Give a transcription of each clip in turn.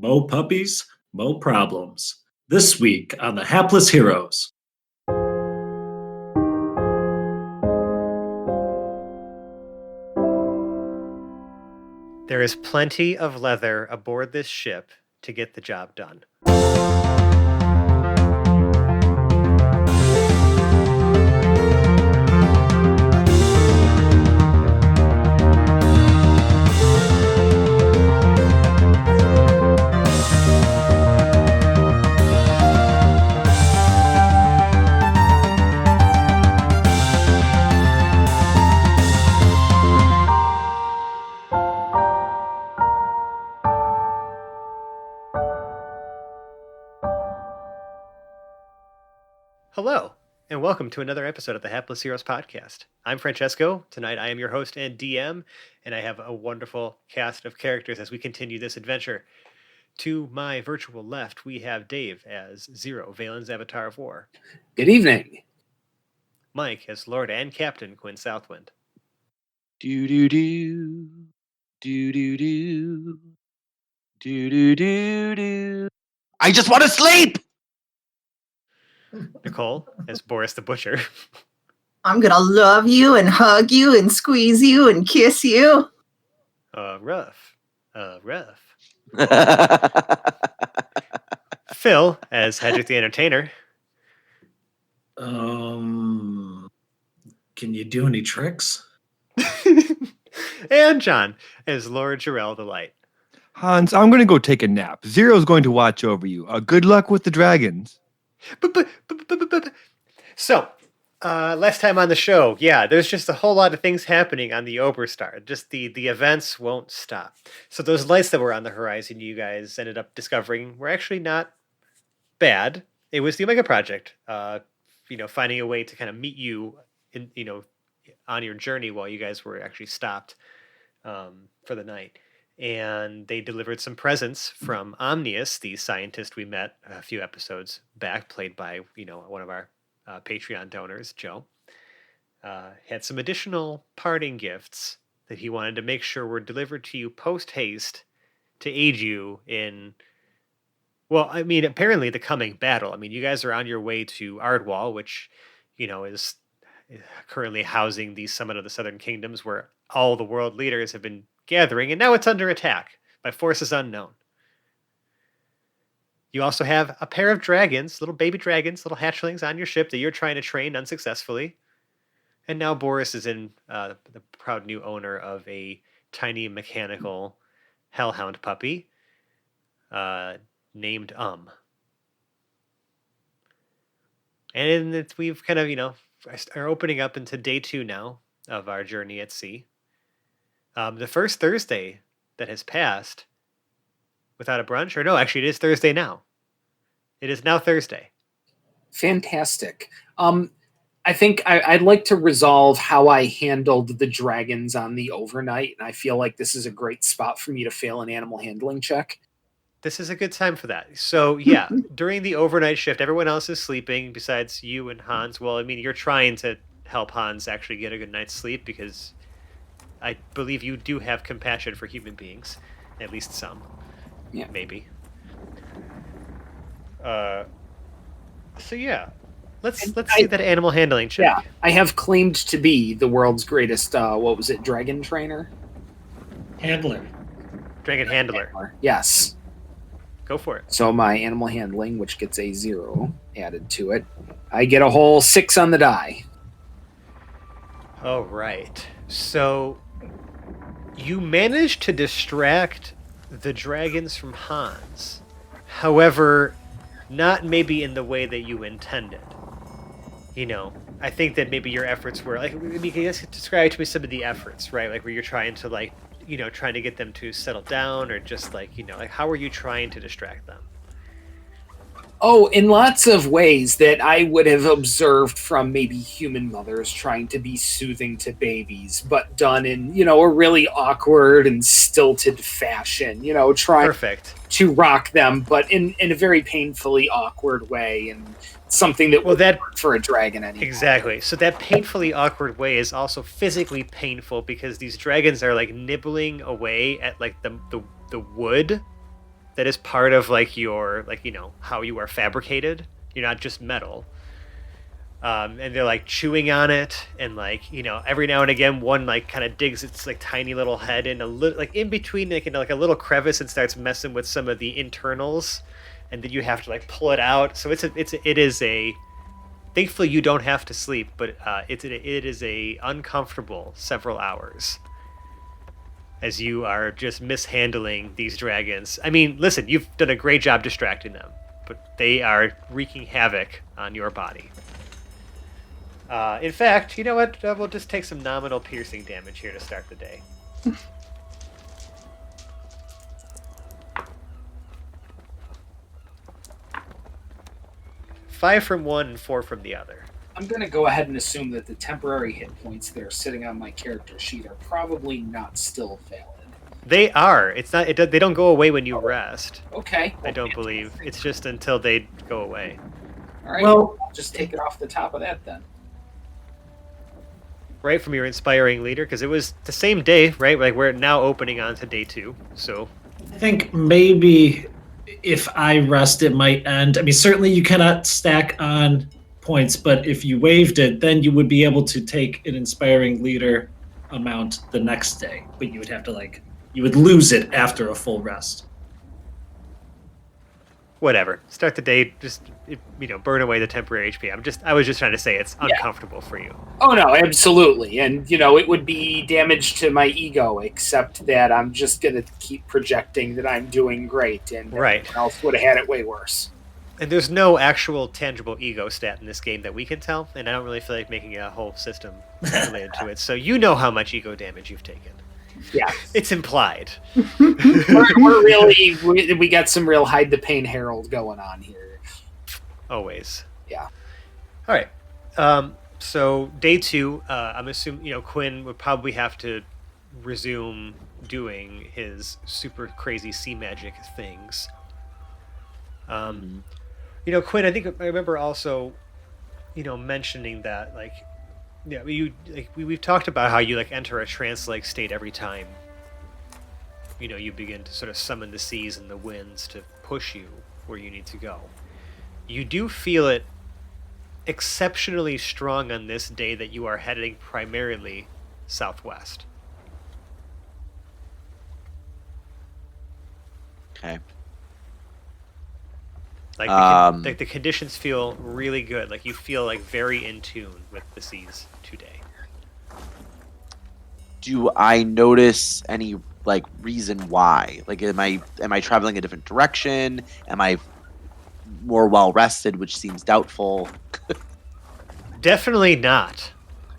Mo puppies, mo problems. This week on the Hapless Heroes. There is plenty of leather aboard this ship to get the job done. Hello, and welcome to another episode of the Hapless Heroes podcast. I'm Francesco. Tonight I am your host and DM, and I have a wonderful cast of characters as we continue this adventure. To my virtual left, we have Dave as Zero, Valen's Avatar of War. Good evening. Mike as Lord and Captain Quinn Southwind. Do-do-do. Do-do-do. Do-do-do-do. I just want to sleep! Nicole as Boris the Butcher. I'm gonna love you and hug you and squeeze you and kiss you. Rough. Phil as Hedrick the Entertainer. Can you do any tricks? And John as Lord Jarrell the Light. Hans, I'm going to go take a nap. Zero's going to watch over you. Good luck with the dragons. So, last time on the show, there's just a whole lot of things happening on the Oberstar. Just the events won't stop. So those lights that were on the horizon, you guys ended up discovering were actually not bad. It was the Omega Project, finding a way to kind of meet you in, on your journey while you guys were actually stopped for the night. And they delivered some presents from Omnius, the scientist we met a few episodes back, played by, one of our Patreon donors, Joe. Had some additional parting gifts that he wanted to make sure were delivered to you post-haste to aid you in, apparently the coming battle. You guys are on your way to Ardwall, which, is currently housing the Summit of the Southern Kingdoms, where all the world leaders have been gathering, and now it's under attack by forces unknown. You also have a pair of dragons, little baby dragons, little hatchlings on your ship that you're trying to train unsuccessfully. And now Boris is the proud new owner of a tiny mechanical hellhound puppy named And we've kind of, are opening up into day 2 now of our journey at sea. The first Thursday that has passed without a brunch, or no, actually it is Thursday now. It is now Thursday. Fantastic. I think I'd like to resolve how I handled the dragons on the overnight, and I feel like this is a great spot for me to fail an animal handling check. This is a good time for that. So, during the overnight shift, everyone else is sleeping besides you and Hans. Well, you're trying to help Hans actually get a good night's sleep because I believe you do have compassion for human beings, at least some. Yeah, maybe. Let's see that animal handling check. Yeah, I have claimed to be the world's greatest. Dragon trainer? Handler. Dragon handler. Yes. Go for it. So my animal handling, which gets a 0 added to it, I get a whole 6 on the die. All right. So you managed to distract the dragons from Hans. However, not maybe in the way that you intended. I think that maybe your efforts were can you just describe to me some of the efforts, right? Like where you're trying to trying to get them to settle down, or just how are you trying to distract them? Oh, in lots of ways that I would have observed from maybe human mothers trying to be soothing to babies, but done in, a really awkward and stilted fashion, trying Perfect. to rock them, but in a very painfully awkward way, and something that would work for a dragon anymore. Exactly. So that painfully awkward way is also physically painful because these dragons are nibbling away at the wood that is part of like your how you are fabricated. You're not just metal. And they're like chewing on it, and like every now and again one like kind of digs its like tiny little head in a little like in between like a little crevice and starts messing with some of the internals, and then you have to like pull it out. So it is a thankfully you don't have to sleep, but it is a uncomfortable several hours as you are just mishandling these dragons. I mean, listen, you've done a great job distracting them, but they are wreaking havoc on your body. In fact, you know what? We'll just take some nominal piercing damage here to start the day. 5 from one and 4 from the other. I'm going to go ahead and assume that the temporary hit points that are sitting on my character sheet are probably not still valid. They are. It's not. They don't go away when you rest. Okay. I don't believe. It's just until they go away. All right. Well- I'll just take it off the top of that then. Right, from your inspiring leader, because it was the same day, right? Like we're now opening on to day 2. So I think maybe if I rest, it might end. I mean, certainly you cannot stack on points, but if you waived it, then you would be able to take an inspiring leader amount the next day. But you would have to you would lose it after a full rest. whatever. Start the day, just burn away the temporary HP. I was just trying to say it's uncomfortable for you. Oh no, absolutely. And it would be damage to my ego, except that I'm just gonna keep projecting that I'm doing great, and right. everyone else would have had it way worse. And there's no actual tangible ego stat in this game that we can tell, and I don't really feel like making a whole system related to it. So you know how much ego damage you've taken. Yeah, it's implied. we're really we got some real hide the pain herald going on here. Always. Yeah. All right. So day 2, I'm assuming Quinn would probably have to resume doing his super crazy sea magic things. Quinn, I think I remember also, mentioning that we've talked about how you enter a trance-like state every time. You begin to sort of summon the seas and the winds to push you where you need to go. You do feel it exceptionally strong on this day that you are heading primarily southwest. Okay. The conditions feel really good. You feel very in tune with the seas today. Do I notice any reason why? Am I traveling a different direction? Am I more well rested, which seems doubtful? Definitely not.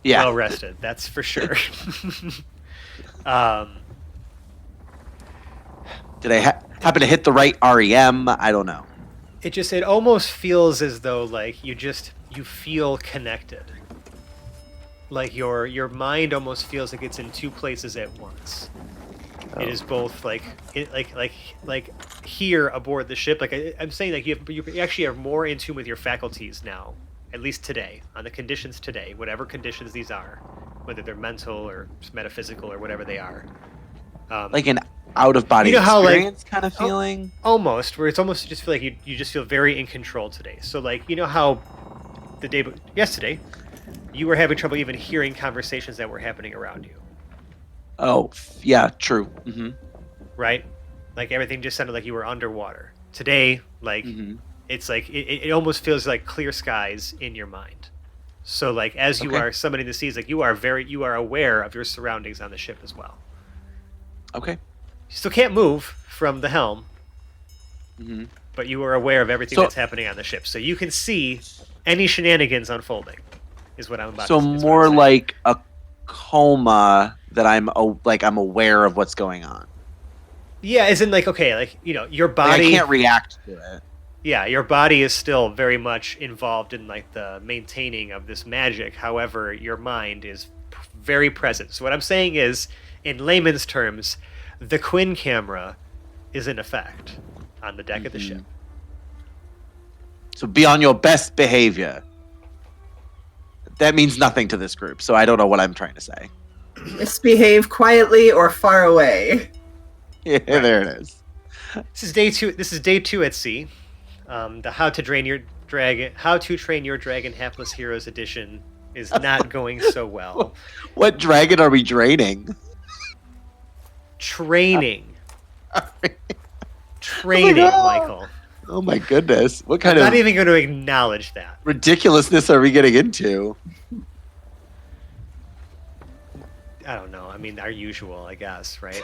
Yeah. Well rested, that's for sure. Did I happen to hit the right REM? I don't know. It almost feels as though you feel connected. Your mind almost feels like it's in two places at once. Oh. It is both here aboard the ship. I'm saying you actually are more in tune with your faculties now, at least today, on the conditions today, whatever conditions these are, whether they're mental or metaphysical or whatever they are. An out-of-body experience kind of feeling? Almost, where it's almost you just feel you just feel very in control today. So how yesterday you were having trouble even hearing conversations that were happening around you. Oh, yeah, true. Mm-hmm. Right? Everything just sounded like you were underwater. Today, mm-hmm. It's it almost feels like clear skies in your mind. So as you are summoning the seas, you are aware of your surroundings on the ship as well. Okay. You still can't move from the helm, mm-hmm. but you are aware of everything that's happening on the ship. So you can see any shenanigans unfolding, is what I'm about to say. So more like a coma that I'm aware of what's going on. Yeah, as in your body... I can't react to it. Yeah, your body is still very much involved in the maintaining of this magic. However, your mind is very present. So what I'm saying is, in layman's terms, the Quinn camera is in effect on the deck of the ship. So be on your best behavior. That means nothing to this group, so I don't know what I'm trying to say. Misbehave quietly or far away. Yeah, right. There it is. This is day 2. This is day 2 at sea. The How to Train Your Dragon Hapless Heroes edition is not going so well. What dragon are we draining? Training, Michael. Oh my goodness! What I'm kind not of even going to acknowledge that. ridiculousness are we getting into? I don't know. I mean, our usual, I guess, right?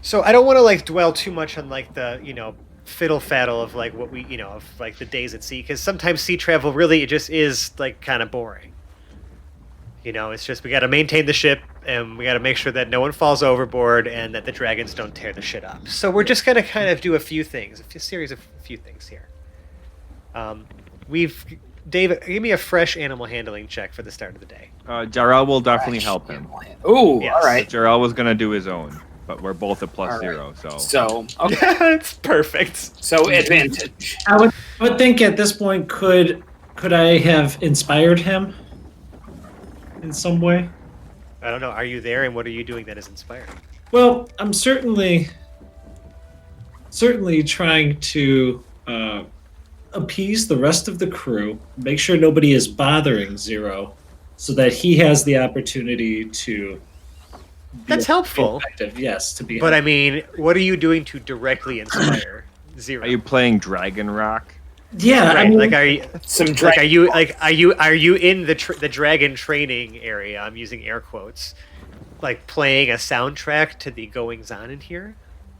So I don't want to like dwell too much on like the fiddle faddle of like what we of like the days at sea, because sometimes sea travel really it just is like kind of boring. It's just we got to maintain the ship and we got to make sure that no one falls overboard and that the dragons don't tear the shit up. So we're just gonna kind of do a few things here. David, give me a fresh animal handling check for the start of the day. Jarrell will definitely help him. Oh, Yes. all right. Jarrell was gonna do his own, but we're both at plus All right. 0. So So, okay. It's perfect. So advantage. I would think at this point, could I have inspired him in some way? I don't know. Are you there, and what are you doing that is inspiring? Well, I'm certainly trying to appease the rest of the crew, make sure nobody is bothering Zero, so that he has the opportunity to. That's helpful. Effective, yes, to be. But I mean, what are you doing to directly inspire Zero? are you playing Dragon Rock? Yeah, Right, I mean, like are you Some like are you in the dragon training area? I'm using air quotes, like playing a soundtrack to the goings on in here.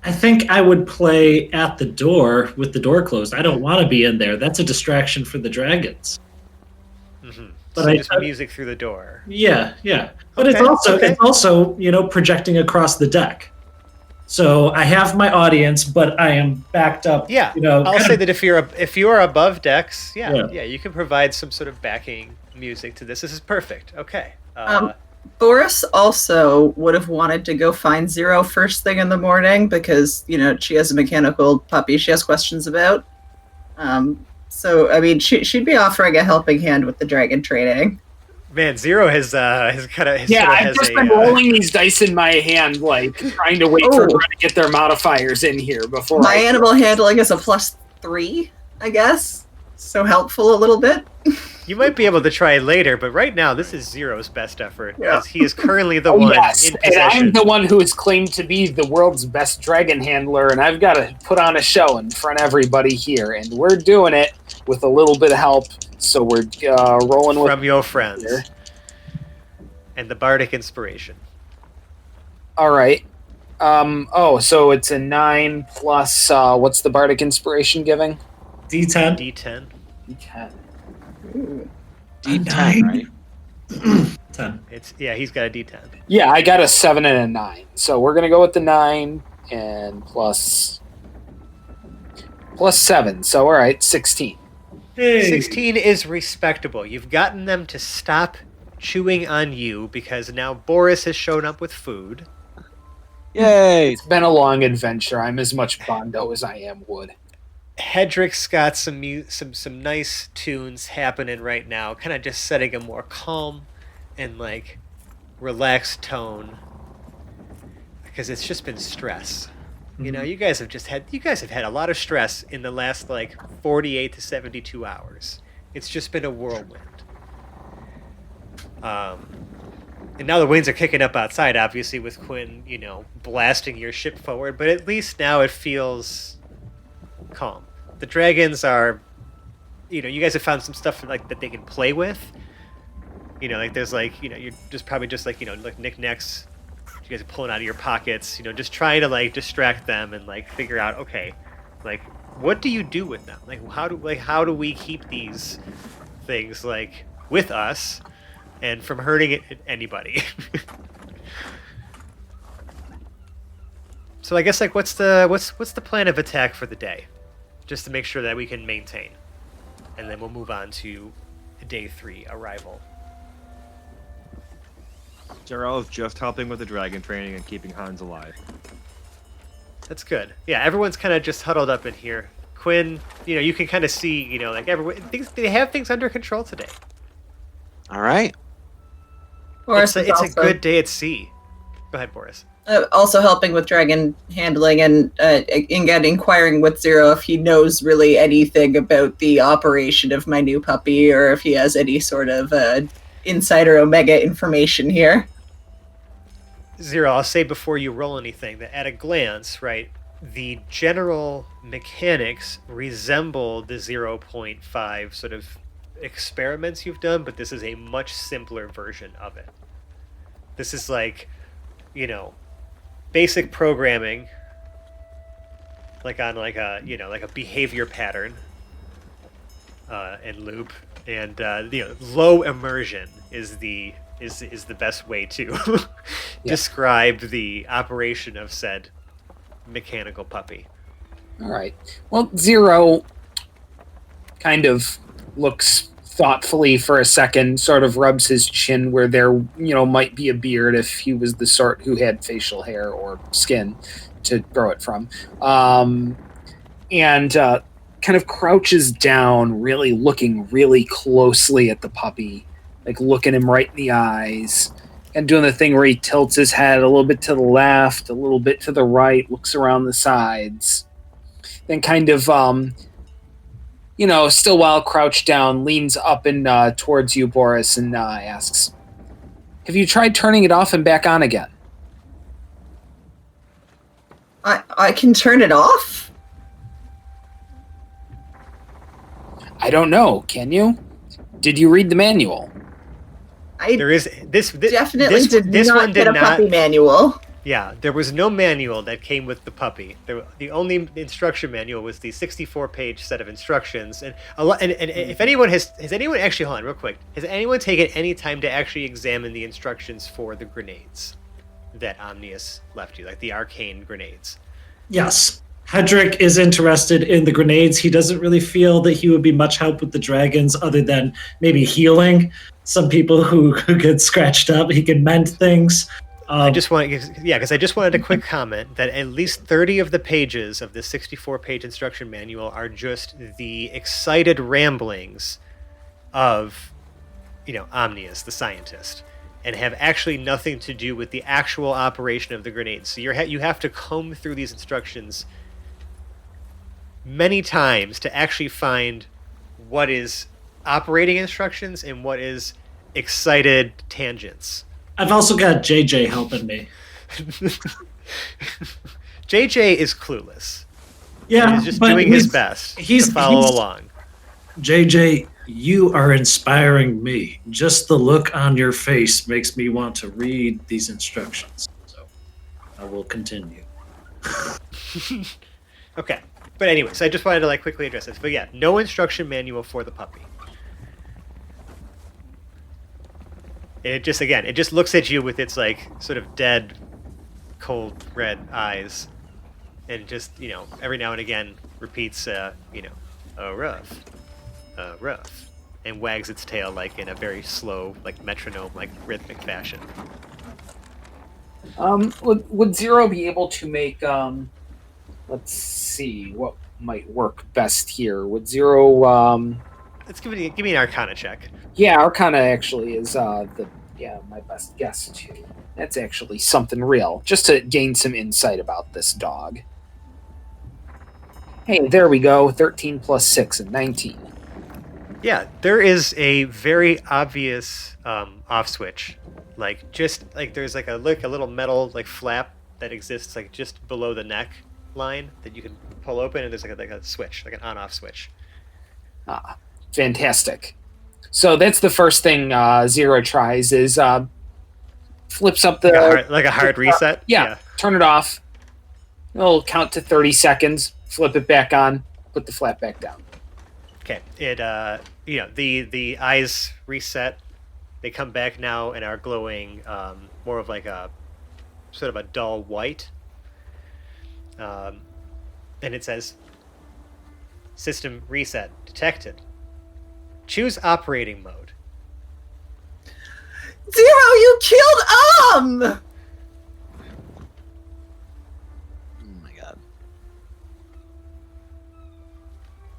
I think I would play at the door with the door closed. I don't want to be in there. That's a distraction for the dragons. Mm-hmm. But So I- just music through the door. Yeah. But Okay, it's also projecting across the deck. So I have my audience, but I am backed up. Yeah, I'll kind say of- that if you are above decks, Yeah. you can provide some sort of backing music to this. This is perfect. Okay. Boris also would have wanted to go find Zero first thing in the morning because, she has a mechanical puppy she has questions about. So, I mean, she'd be offering a helping hand with the dragon training. Man, Zero has kind of I've just been rolling these dice in my hand, like trying to wait for everyone to get their modifiers in here before. My animal handling is a +3, I guess. So helpful a little bit. You might be able to try later, but right now this is Zero's best effort, Yeah. as he is currently the one Yes, in and possession. I'm the one who is claimed to be the world's best dragon handler, and I've got to put on a show in front of everybody here, and we're doing it with a little bit of help. So we're rolling with From your friends here. and the bardic inspiration. All right. So it's a 9 plus. What's the bardic inspiration giving? D10. D10. D10. D10, right? 10. He's got a D10. Yeah, I got a 7 and a 9. So we're gonna go with the 9 and plus 7. So all right, 16. Hey. 16 is respectable. You've gotten them to stop chewing on you because now Boris has shown up with food. Yay! It's been a long adventure. I'm as much Bondo as I am Wood. Hedrick's got some nice tunes happening right now, kind of just setting a more calm and like relaxed tone because it's just been stress. You guys have had a lot of stress in the last like 48 to 72 hours. It's just been a whirlwind. And now the winds are kicking up outside, obviously, with Quinn, blasting your ship forward. But at least now it feels calm. The dragons are, you guys have found some stuff like that they can play with. Like there's like, you're just probably just like, like knickknacks. You guys are pulling out of your pockets, just trying to like distract them and like figure out, okay, like what do you do with them? Like how do we keep these things like with us and from hurting anybody? So I guess like what's the plan of attack for the day, just to make sure that we can maintain, and then we'll move on to day 3 arrival. Jarrell is just helping with the dragon training and keeping Hans alive. That's good. Yeah, everyone's kind of just huddled up in here. Quinn, you can kind of see, like everyone they have things under control today. All right. Boris It's is a also, good day at sea. Go ahead, Boris. Also helping with dragon handling and again inquiring with Zero if he knows really anything about the operation of my new puppy or if he has any sort of insider Omega information here. Zero, I'll say before you roll anything that at a glance, right, the general mechanics resemble the 0.5 sort of experiments you've done, but this is a much simpler version of it. This is like, basic programming, like on like a behavior pattern and loop, and low immersion is the best way to describe the operation of said mechanical puppy. All right. Well, Zero kind of looks thoughtfully for a second, sort of rubs his chin where there, might be a beard if he was the sort who had facial hair or skin to grow it from. And kind of crouches down, really looking really closely at the puppy, like looking him right in the eyes and doing the thing where he tilts his head a little bit to the left, a little bit to the right, looks around the sides, then kind of still while crouched down, leans up and towards you, Boris, and asks, "Have you tried turning it off and back on again?" I can turn it off? I don't know. Can you? Did you read the manual? There is this Definitely this, did this not one did get a not. puppy manual. Yeah, there was no manual that came with the puppy. The only instruction manual was the 64-page set of instructions. And if anyone has anyone actually, hold on real quick, has anyone taken any time to actually examine the instructions for the grenades that Omnius left you, like the arcane grenades? Yes. Hedrick is interested in the grenades. He doesn't really feel that he would be much help with the dragons other than maybe healing some people who get scratched up. He can mend things. Because I just wanted a quick comment that at least 30 of the pages of this 64-page instruction manual are just the excited ramblings of, Omnius, the scientist, and have actually nothing to do with the actual operation of the grenades. So you have to comb through these instructions many times to actually find what is operating instructions and what is excited tangents. I've also got JJ helping me. JJ is clueless. Yeah, he's just doing his best to follow along. JJ, you are inspiring me. Just the look on your face makes me want to read these instructions. So I will continue. Okay. But anyways, I just wanted to quickly address this. But yeah, no instruction manual for the puppy. And it just looks at you with its sort of dead, cold red eyes, and just every now and again repeats rough, and wags its tail in a very slow, metronome, rhythmic fashion. Would Zero be able to make let's see what might work best here? Would Zero Let's give me an Arcana check. Yeah, Arcana actually is my best guess too. That's actually something real, just to gain some insight about this dog. Hey, there we go. 13 plus 6 and 19. Yeah, there is a very obvious off switch. There's a little metal flap that exists just below the neck line that you can pull open, and there's a switch, an on-off switch. Ah, fantastic. So that's the first thing Zero tries is flips up the a hard reset. Yeah, turn it off. It'll count to 30 seconds. Flip it back on. Put the flap back down. Okay. It the eyes reset. They come back now and are glowing more of a sort of a dull white. And it says, "System reset detected. Choose operating mode." Zero, you killed Oh my god.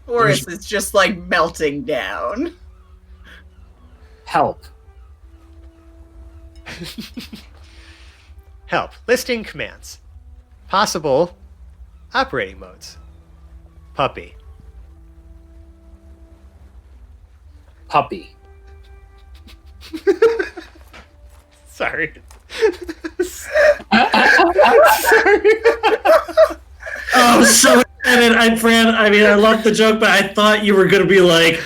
Boris is just melting down. Help. Help. Listing commands. Possible operating modes. Puppy. Puppy. Sorry. Oh, so excited. I love the joke, but I thought you were going to be like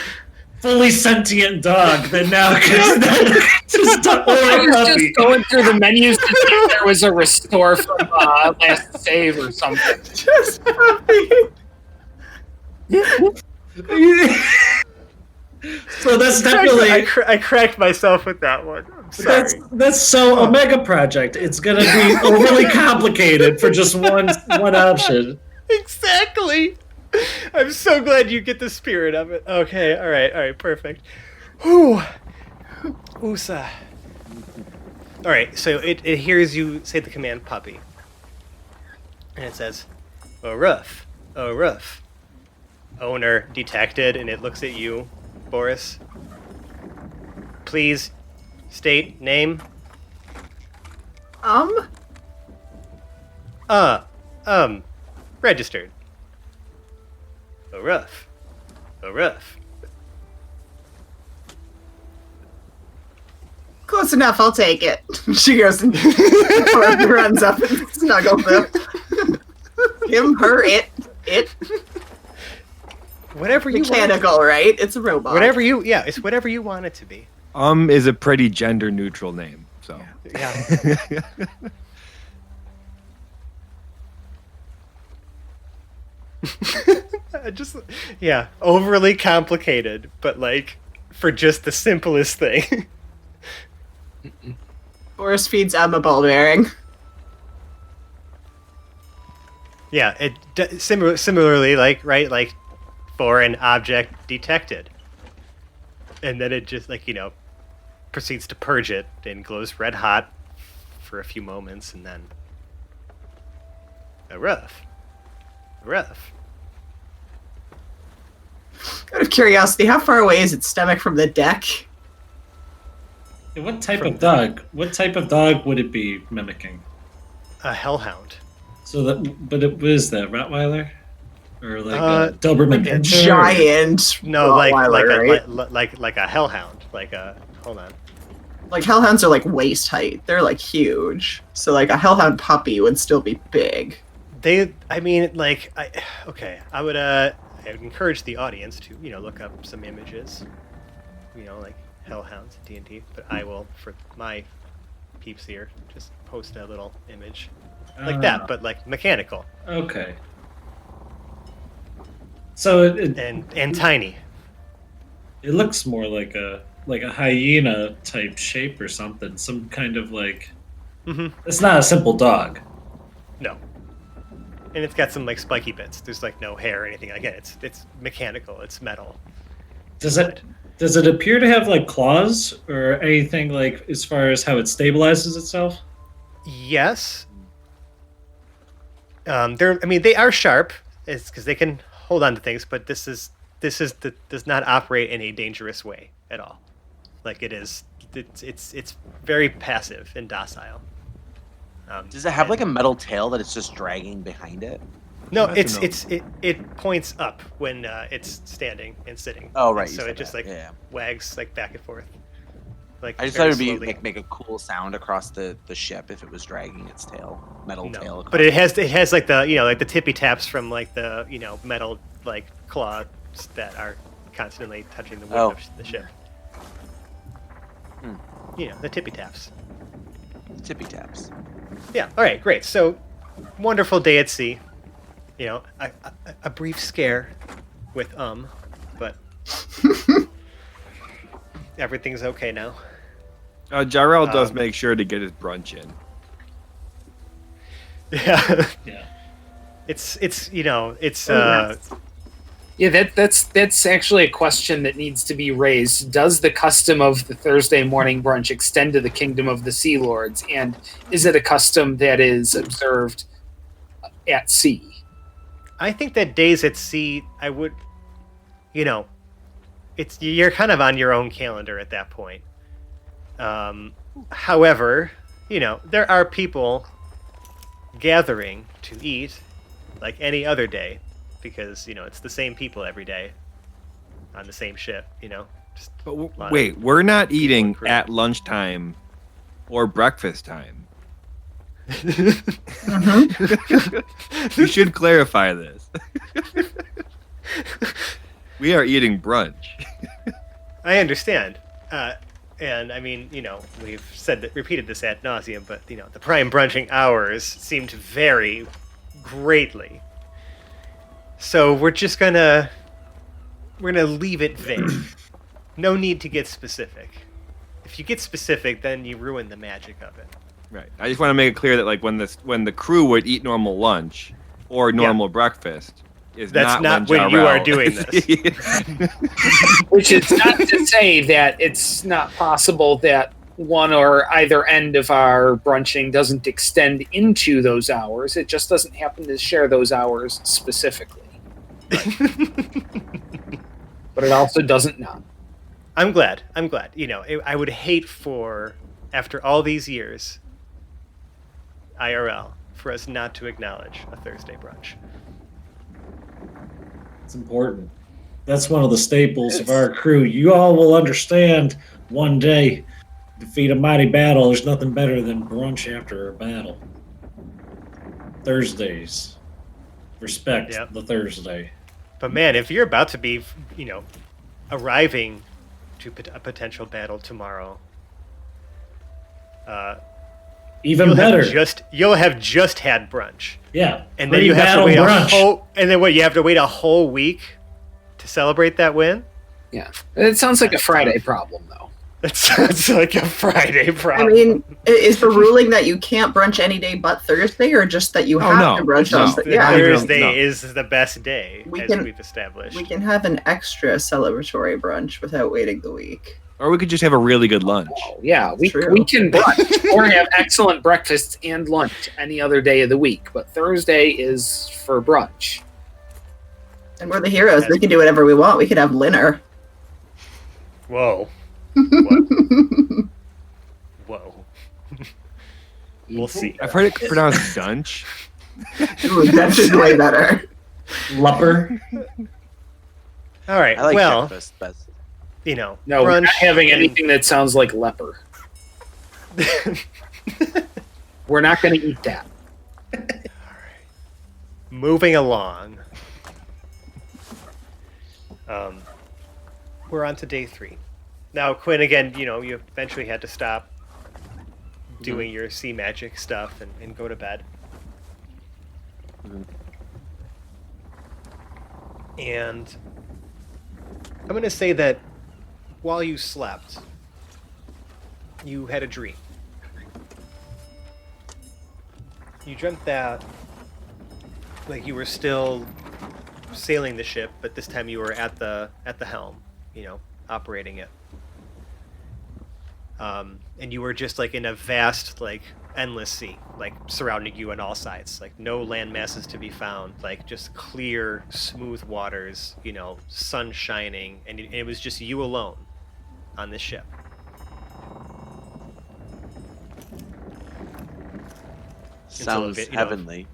fully sentient dog. But now, just I was just going through the menus to see if there was a restore from last save or something. Just puppy. So that's definitely I cracked myself with that one. I'm sorry. that's so Omega Project. It's gonna be overly complicated for just one option. Exactly. I'm so glad you get the spirit of it. Okay, all right, perfect. Whew. Usa. All right, so it hears you say the command puppy. And it says, oh, roof. Owner detected, and it looks at you, Boris. Please state name. Registered. Oh, rough. Close enough, I'll take it. She goes and runs up and snuggles him. Him, her, it. Whatever you Mechanical, right? It's a robot. It's whatever you want it to be. Is a pretty gender neutral name. So Yeah. Overly complicated, but like for just the simplest thing. Boris feeds Emma ball bearing. Yeah, similarly, like foreign object detected, and then it just proceeds to purge it and glows red hot for a few moments, and then a rough. Out of curiosity, how far away is its stomach from the deck? What type of dog? What type of dog would it be mimicking? A hellhound. So what is that? Rottweiler, or like a Doberman like a Pinscher? Giant. No, Rottweiler, right? like a hellhound. Hold on. Like hellhounds are like waist height. They're like huge. So like a hellhound puppy would still be big. I would encourage the audience to look up some images, like hellhounds in D&D. But I will, for my peeps here, just post a little image like that, but like mechanical. Okay. So and tiny. It looks more like a hyena type shape or something. Some kind of like. Mm-hmm. It's not a simple dog. No. And it's got some like spiky bits. There's like no hair or anything. Again, it's mechanical. It's metal. Does it appear to have like claws or anything like as far as how it stabilizes itself? Yes. They are sharp. It's because they can hold on to things, but this does not operate in a dangerous way at all. Like it's very passive and docile. Does it have like a metal tail that it's just dragging behind it? No, it points up when it's standing and sitting. Oh right. So it just wags like back and forth. Like I just thought it would be make a cool sound across the ship if it was dragging its metal tail. Across but it has like the like the tippy taps from like the metal like claws that are constantly touching the wood of the ship. The tippy taps. Tippy taps. Yeah. All right. Great. So, wonderful day at sea. A brief scare with but everything's okay now. Jarrell does make sure to get his brunch in. Yeah. Yeah. Yeah, that's actually a question that needs to be raised. Does the custom of the Thursday morning brunch extend to the kingdom of the Sea Lords, and is it a custom that is observed at sea? I think that days at sea, I would, you're kind of on your own calendar at that point. However, there are people gathering to eat like any other day because, it's the same people every day on the same ship, Just But wait, we're not eating at lunchtime or breakfast time. You should clarify this. We are eating brunch. I understand. And I mean, we've repeated this ad nauseum, but the prime brunching hours seem to vary greatly. So we're gonna leave it vague. No need to get specific. If you get specific, then you ruin the magic of it. Right. I just want to make it clear that like when the crew would eat normal lunch or normal breakfast is That's not when when you are doing this. Which is not to say that it's not possible that one or either end of our brunching doesn't extend into those hours. It just doesn't happen to share those hours specifically. But it also doesn't not. I'm glad. I would hate for, after all these years, IRL, for us not to acknowledge a Thursday brunch. It's important. That's one of the staples of our crew. You all will understand one day, defeat a mighty battle. There's nothing better than brunch after a battle. Thursdays. Respect the Thursday. But man, if you're about to be, arriving to a potential battle tomorrow, even better. You'll have just had brunch. Yeah. And then you have to wait you have to wait a whole week to celebrate that win? Yeah. It sounds like a Friday problem, though. It sounds like a Friday problem. I mean, is the ruling that you can't brunch any day but Thursday, or just that you have to brunch on Thursday? Yeah, Thursday is the best day, we've established. We can have an extra celebratory brunch without waiting the week. Or we could just have a really good lunch. Oh, yeah, we can brunch or have excellent breakfast and lunch any other day of the week, but Thursday is for brunch. And we're the heroes. We can do whatever we want. We could have dinner. Whoa. Whoa. We'll see. I've heard it pronounced dunch. Ooh, that should be way better. Lupper. All right. I like well, breakfast best. No, we're not having anything that sounds like leper. We're not going to eat that. All right. Moving along. We're on to day 3. Now, Quinn, again, you eventually had to stop doing your sea magic stuff and go to bed. And I'm going to say that while you slept, you had a dream. You dreamt that, like, you were still sailing the ship, but this time you were at the helm, operating it. And you were just like in a vast, like, endless sea, like surrounding you on all sides, like no land masses to be found, like just clear, smooth waters, sun shining, and it was just you alone on this ship. Sounds heavenly.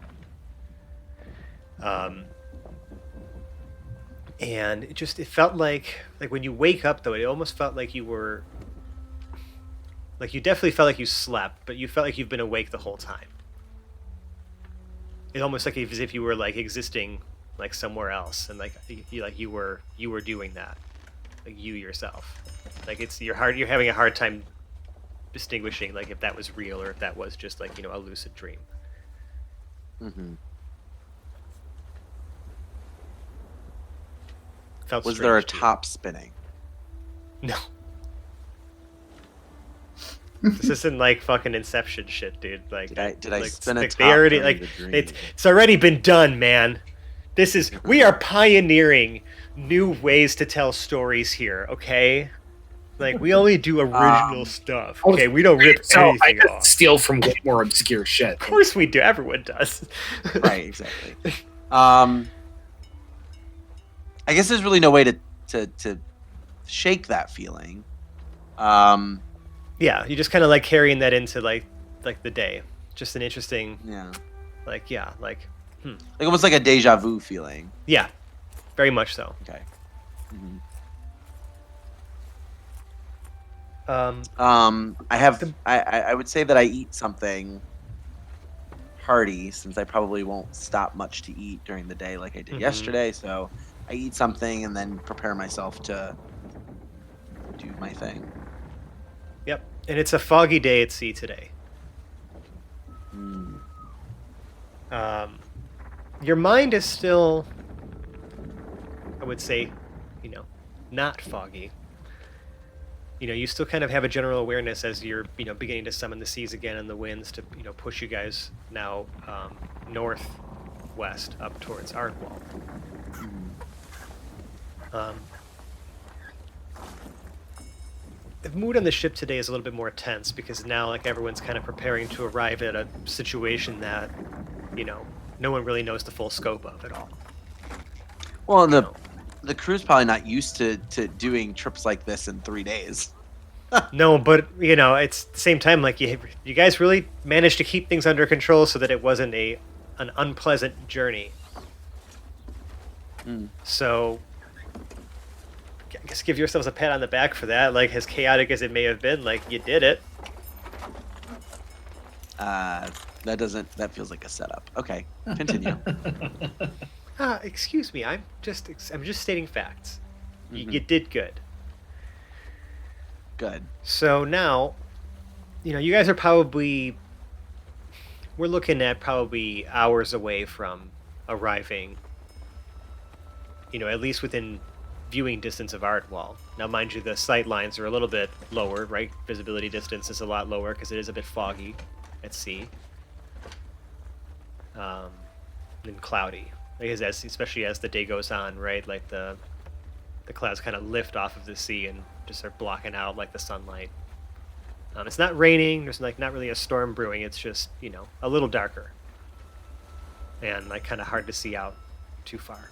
And it felt like when you wake up, though, it almost felt like you were, like, you definitely felt like you slept, but you felt like you've been awake the whole time. It's almost like as if you were like existing like somewhere else, and you were doing that, like you yourself. Like you're having a hard time distinguishing like if that was real or if that was just like a lucid dream. Mm-hmm. Was there a top spinning? No. This isn't like fucking Inception shit, dude. Like, did I like, spin a like, top? They already during like the dream? it's already been done, man. We are pioneering new ways to tell stories here. Okay, like we only do original stuff. Okay, we don't rip anything off. Steal from way more obscure shit. Of course we do. Everyone does. Right, exactly. I guess there's really no way to shake that feeling. Yeah, you just kind of like carrying that into like the day. Just an interesting, Yeah. like Almost like a deja vu feeling. yeah, very much so. Okay. Mhm. I would say that I eat something hearty since I probably won't stop much to eat during the day like I did Mhm. yesterday. So I eat something and then prepare myself to do my thing. Yep, and it's a foggy day at sea today. Mm. Your mind is still, I would say, not foggy. You still kind of have a general awareness as you're, beginning to summon the seas again and the winds to, push you guys now northwest up towards Ardwall. The mood on the ship today is a little bit more tense because now, everyone's kind of preparing to arrive at a situation that, no one really knows the full scope of at all. Well, and the crew's probably not used to doing trips like this in 3 days. No, but it's the same time. You guys really managed to keep things under control so that it wasn't an unpleasant journey. So, I guess give yourselves a pat on the back for that. As chaotic as it may have been, you did it. That feels like a setup. Okay, continue. Excuse me. I'm just stating facts. Mhm. You did good. Good. So now, you guys are we're looking at probably hours away from arriving, at least within viewing distance of Ardwall. Now, mind you, the sight lines are a little bit lower, right? Visibility distance is a lot lower because it is a bit foggy at sea. And cloudy. Especially as the day goes on, right? The clouds kind of lift off of the sea and just start blocking out the sunlight. It's not raining. There's not really a storm brewing. It's just a little darker and kind of hard to see out too far.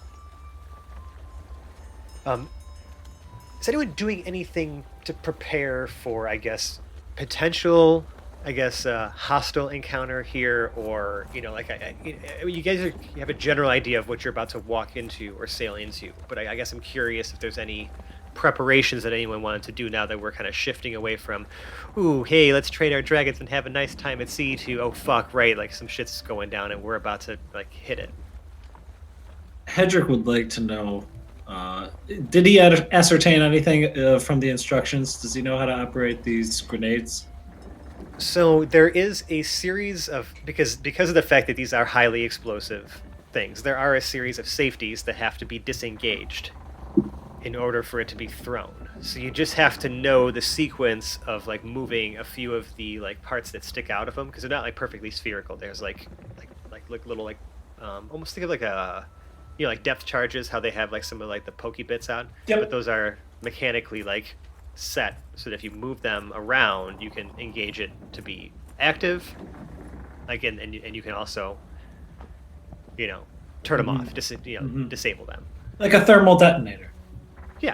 Is anyone doing anything to prepare for, potential, hostile encounter here, or you guys you have a general idea of what you're about to walk into or sail into, but I guess I'm curious if there's any preparations that anyone wanted to do now that we're kind of shifting away from, ooh, hey, let's train our dragons and have a nice time at sea, to, oh fuck, right, some shit's going down and we're about to hit it. Hedrick would like to know, did he ascertain anything from the instructions? Does he know how to operate these grenades? So there is a series of, because of the fact that these are highly explosive things, there are a series of safeties that have to be disengaged in order for it to be thrown. So you just have to know the sequence of moving a few of the parts that stick out of them, because they're not perfectly spherical. There's little almost think of a depth charges, how they have some of the pokey bits out. Yep. But those are mechanically set so that if you move them around, you can engage it to be active. And you can also turn them off, disable them. Like a thermal detonator. Yeah.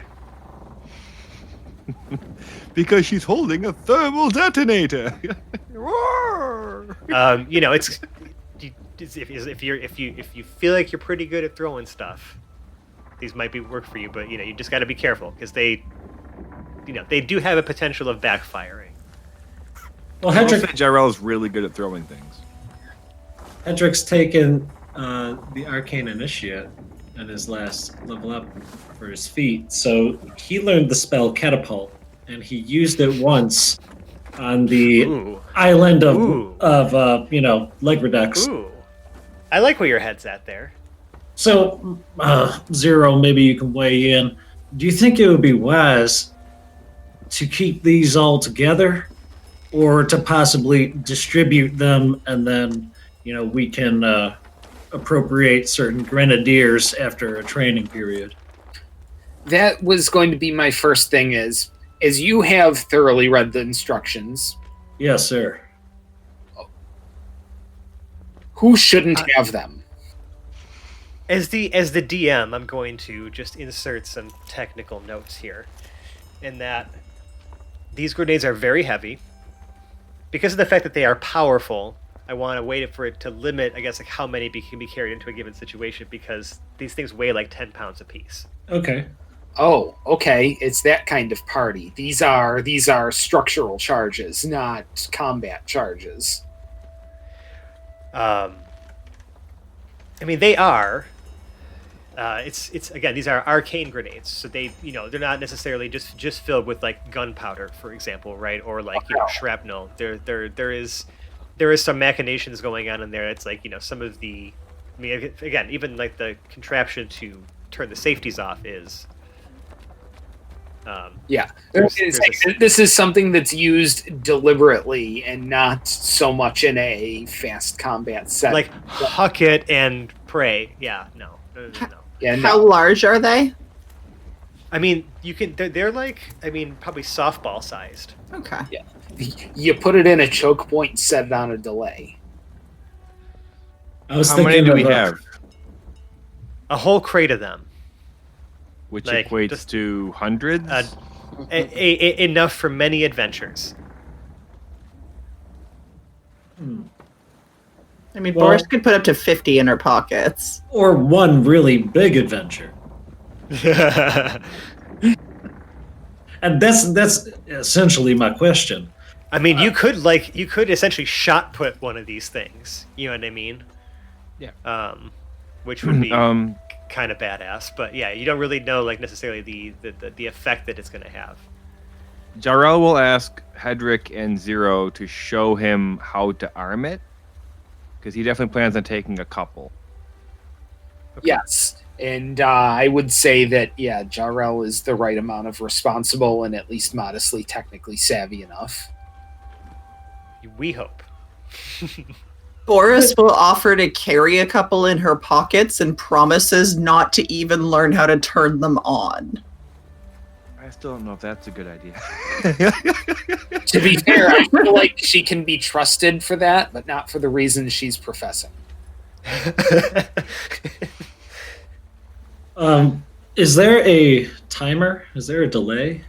Because she's holding a thermal detonator. If you feel like you're pretty good at throwing stuff, these might work for you, but you just got to be careful because they do have a potential of backfiring. Well, I'll say Hedrick, Jarrell's really good at throwing things. Hedrick's taken the Arcane Initiate at his last level up for his feat, so he learned the spell Catapult, and he used it once on the Ooh. island of Ooh. Legredex. Ooh, I like where your head's at there. So, Zero, maybe you can weigh in. Do you think it would be wise to keep these all together, or to possibly distribute them and then, we can appropriate certain grenadiers after a training period? That was going to be my first thing as you have thoroughly read the instructions, Yes, sir. who shouldn't have them? As the DM, I'm going to just insert some technical notes here, in that these grenades are very heavy. because of the fact that they are powerful, I want to wait for it to limit, I guess, like how many can be carried into a given situation, because these things weigh like 10 pounds apiece. Okay. Oh, okay. It's that kind of party. These are structural charges, not combat charges. I mean, they are. It's again, these are arcane grenades, so they're not necessarily just filled with like gunpowder, for example, right? Or like shrapnel. There is some machinations going on in there. It's like some of the, I mean, again, even like the contraption to turn the safeties off is. This is something that's used deliberately and not so much in a fast combat set. Like huck it and pray. Yeah, no. Yeah, How large are they? I mean, they're like, I mean, probably softball sized. Okay. Yeah. You put it in a choke point and set it on a delay. I was How thinking many do we of, have? A whole crate of them. Which Like, equates just- to hundreds? Enough for many adventures. I mean, Well- Boris could put up to 50 in her pockets. or one really big adventure. And that's essentially my question. I mean, you could essentially shot put one of these things. You know what I mean? Yeah. Which would be kind of badass, but yeah, you don't really know like necessarily the effect that it's going to have. Jarrell will ask Hedrick and Zero to show him how to arm it, because he definitely plans on taking a couple. Okay. Yes. And I would say that, Jarrell is the right amount of responsible and at least modestly technically savvy enough. We hope. Boris will offer to carry a couple in her pockets and promises not to even learn how to turn them on. I still don't know if that's a good idea. To be fair, I feel like she can be trusted for that, but not for the reasons she's professing. Is there a timer? Is there a delay?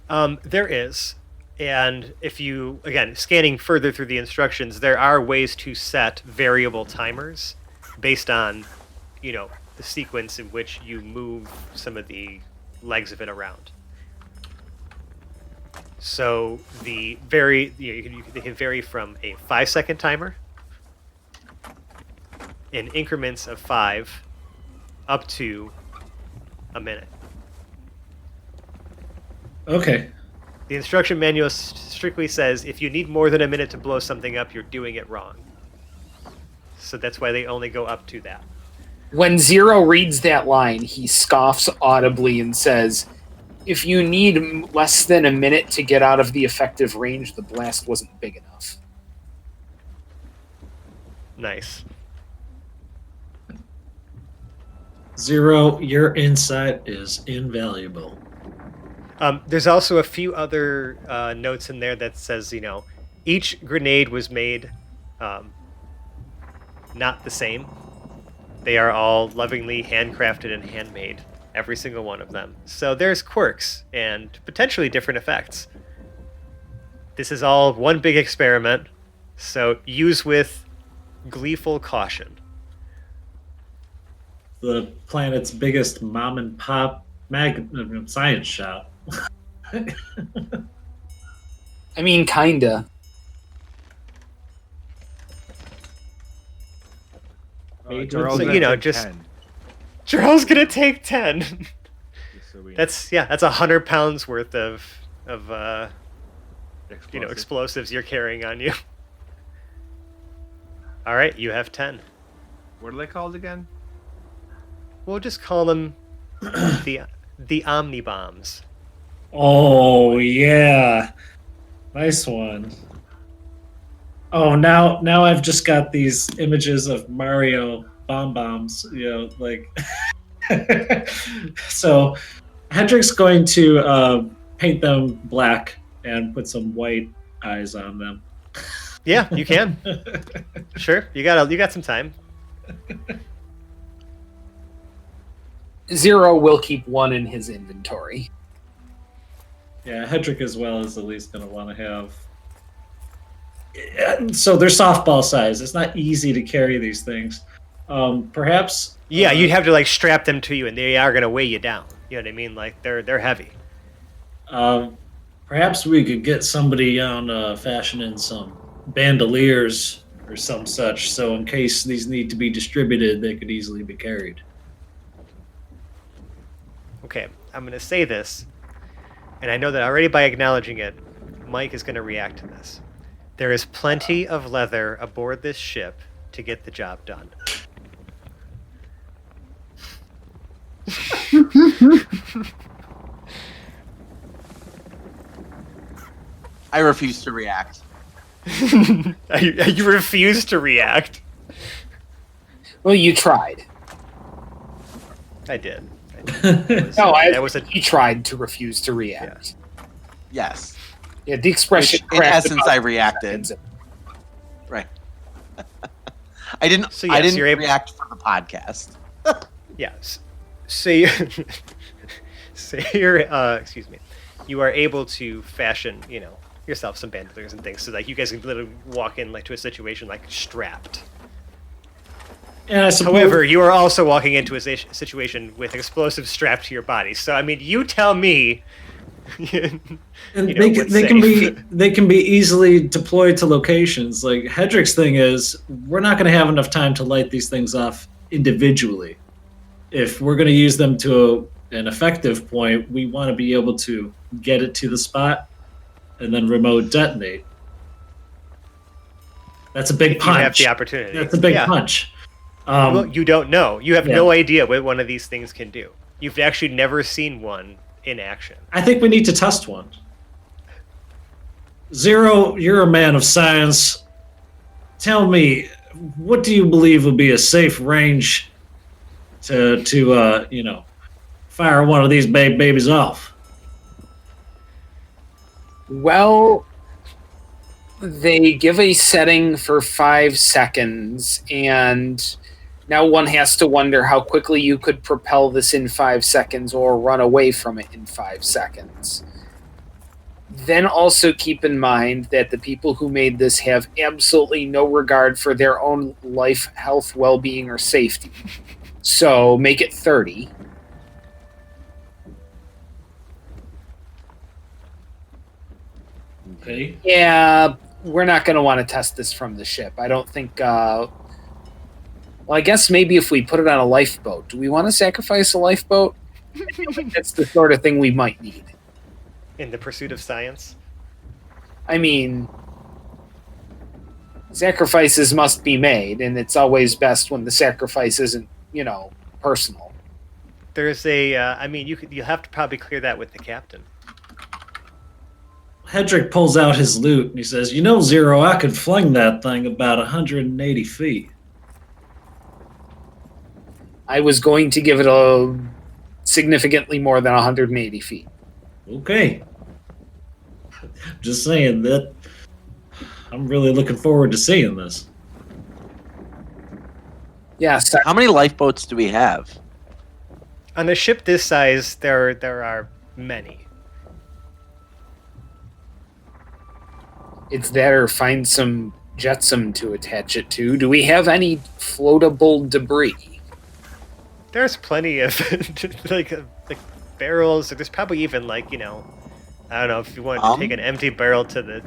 There is. And if you, again, scanning further through the instructions, there are ways to set variable timers based on, the sequence in which you move some of the legs of it around. So they can vary from a 5-second timer in increments of 5 up to a minute. Okay. The instruction manual strictly says if you need more than a minute to blow something up, you're doing it wrong. So that's why they only go up to that. When Zero reads that line, he scoffs audibly and says, "If you need less than a minute to get out of the effective range, the blast wasn't big enough." Nice. Zero, your insight is invaluable. There's also a few other notes in there that says, each grenade was made not the same. They are all lovingly handcrafted and handmade, every single one of them. So there's quirks and potentially different effects. This is all one big experiment, so use with gleeful caution. The planet's biggest mom and pop science shop. I mean, kinda. Jarrell's So, gonna take just- 10, Charles gonna take 10. just so we know. That's 100 pounds worth of Explosive. explosives you're carrying on you. All right, you have 10. What are they called again? We'll just call them the Omni Bombs. Oh yeah, nice one. Oh, now I've just got these images of Mario bombs. Like. So, Hendrick's going to paint them black and put some white eyes on them. Yeah, you can. Sure, you got some time. Zero will keep one in his inventory. Yeah, Hedrick as well is at least going to want to have So they're softball size. It's not easy to carry these things. Perhaps. Yeah, you'd have to like strap them to you, and they are gonna weigh you down. You know what I mean? Like they're heavy. Perhaps we could get somebody on fashioning some bandoliers or some such, so in case these need to be distributed, they could easily be carried. Okay, I'm gonna say this, and I know that already by acknowledging it, Mike is gonna react to this. There is plenty of leather aboard this ship to get the job done. I refuse to react. You refuse to react. Well, you tried. I did. He tried to refuse to react. Yes. Yeah, the expression. Which, in essence, I reacted. Right. I didn't. So, yes, I didn't you're able react for the podcast. Yes. So you. So you're. Excuse me. You are able to fashion, yourself some bandoliers and things, so like you guys can literally walk in like to a situation like strapped. And I suppose, However, you are also walking into a situation with explosives strapped to your body. So I mean, you tell me. and they can be easily deployed to locations. Like Hedrick's thing is, we're not going to have enough time to light these things off individually. If we're going to use them to an effective point, we want to be able to get it to the spot and then remote detonate. That's a big punch. You have the opportunity. That's a big punch. Well, you don't know. You have no idea what one of these things can do. You've actually never seen one in action. I think we need to test one. Zero, you're a man of science. Tell me, what do you believe would be a safe range to fire one of these babies off? Well, they give a setting for 5 seconds, and now one has to wonder how quickly you could propel this in 5 seconds or run away from it in 5 seconds. Then also keep in mind that the people who made this have absolutely no regard for their own life, health, well-being, or safety. So make it 30. Okay. Yeah, we're not going to want to test this from the ship. I don't think... well, I guess maybe if we put it on a lifeboat. Do we want to sacrifice a lifeboat? I feel like that's the sort of thing we might need. In the pursuit of science? I mean, sacrifices must be made, and it's always best when the sacrifice isn't, personal. There's you'll have to probably clear that with the captain. Hedrick pulls out his loot and he says, Zero, I could fling that thing about 180 feet. I was going to give it a significantly more than 180 feet. Okay. Just saying that I'm really looking forward to seeing this. Yeah. So How many lifeboats do we have? On a ship this size, there are many. it's that or find some jetsam to attach it to. Do we have any floatable debris? There's plenty of like barrels. There's probably even I don't know if you wanted to take an empty barrel to the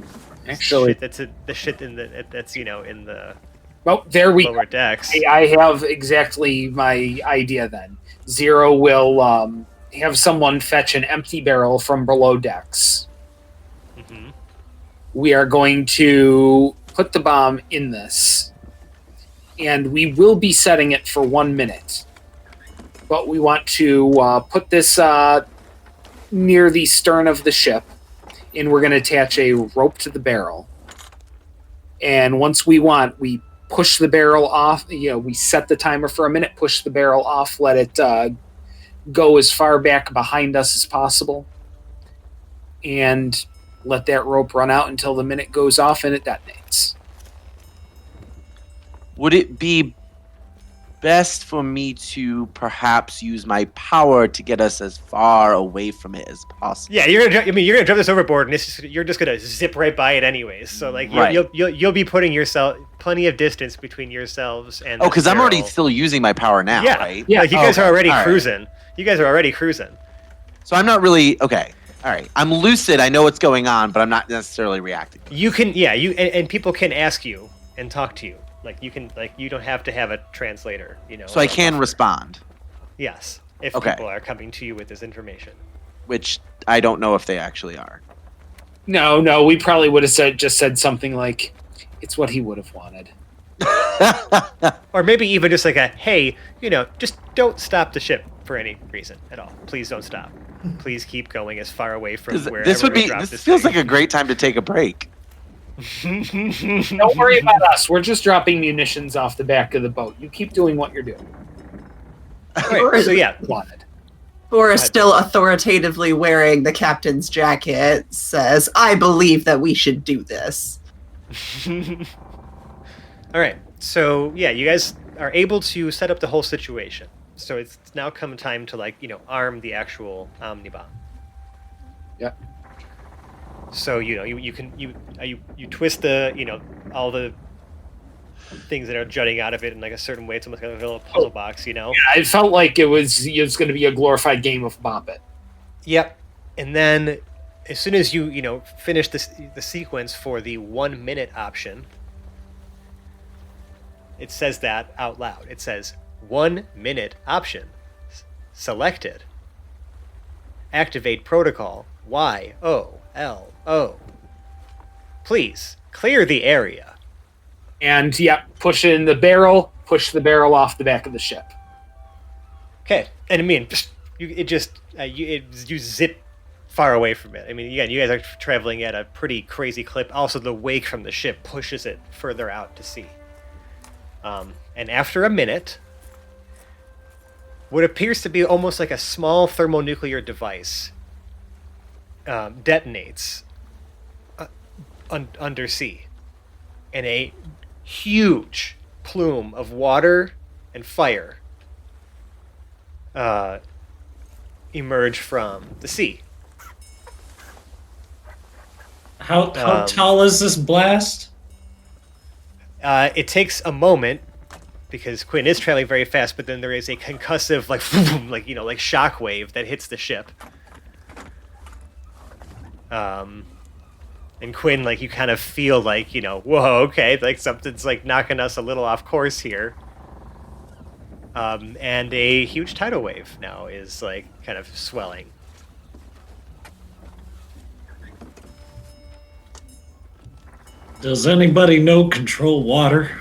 Actually, the shit in that's in the well, there we lower decks. I have exactly my idea then. Zero will have someone fetch an empty barrel from below decks. Mm-hmm. We are going to put the bomb in this, and we will be setting it for 1 minute. But we want to put this near the stern of the ship, and we're going to attach a rope to the barrel. And once we push the barrel off. We set the timer for a minute, push the barrel off, let it go as far back behind us as possible, and let that rope run out until the minute goes off and it detonates. Would it be best for me to perhaps use my power to get us as far away from it as possible. Yeah, you're gonna jump this overboard, and you're just gonna zip right by it anyways. So like Right. you'll be putting yourself plenty of distance between yourselves and. Oh, because I'm already barrel. still using my power now, Yeah, right? Yeah. Like you guys Okay, are already all right. cruising. You guys are already cruising. So I'm not really okay. All right, I'm lucid. I know what's going on, but I'm not necessarily reacting. You can, yeah, and people can ask you and talk to you. Like you can, like you don't have to have a translator, you know. So I or a can buffer. respond, Yes, if Okay. people are coming to you with this information. which I don't know if they actually are. No, we probably would have just said something like, "It's what he would have wanted." Or maybe even just like a, hey, you know, just don't stop the ship for any reason at all. Please don't stop. Please keep going as far away from wherever This would we be. drop This this feels thing. like a great time to take a break. Don't worry about us. We're just dropping munitions off the back of the boat. You keep doing what you're doing. Right, so yeah, Wanted. Boris, still authoritatively wearing the captain's jacket, says, I believe that we should do this. All right. So yeah, you guys are able to set up the whole situation. So it's now come time to like, you know, arm the actual omnibomb. Yeah. So you know you twist the, you know, all the things that are jutting out of it in like a certain way. It's almost like a little puzzle box, you know. Yeah, it felt like it was going to be a glorified game of Bop It. Yep. And then as soon as you know finish the sequence for the 1 minute option, it says that out loud. It says 1 minute option selected. Activate protocol YOLO. Please clear the area. And yeah, push it in the barrel. Push the barrel off the back of the ship. Okay, and I mean, you zip far away from it. I mean, again, you guys are traveling at a pretty crazy clip. Also, the wake from the ship pushes it further out to sea. And after a minute, what appears to be almost like a small thermonuclear device detonates undersea, and a huge plume of water and fire emerge from the sea. How tall is this blast? It takes a moment because Quinn is traveling very fast, but then there is a concussive, like you know, like shockwave that hits the ship. And Quinn, like you kind of feel like, you know, whoa, okay, like something's like knocking us a little off course here. And a huge tidal wave now is like kind of swelling. Does anybody know control water?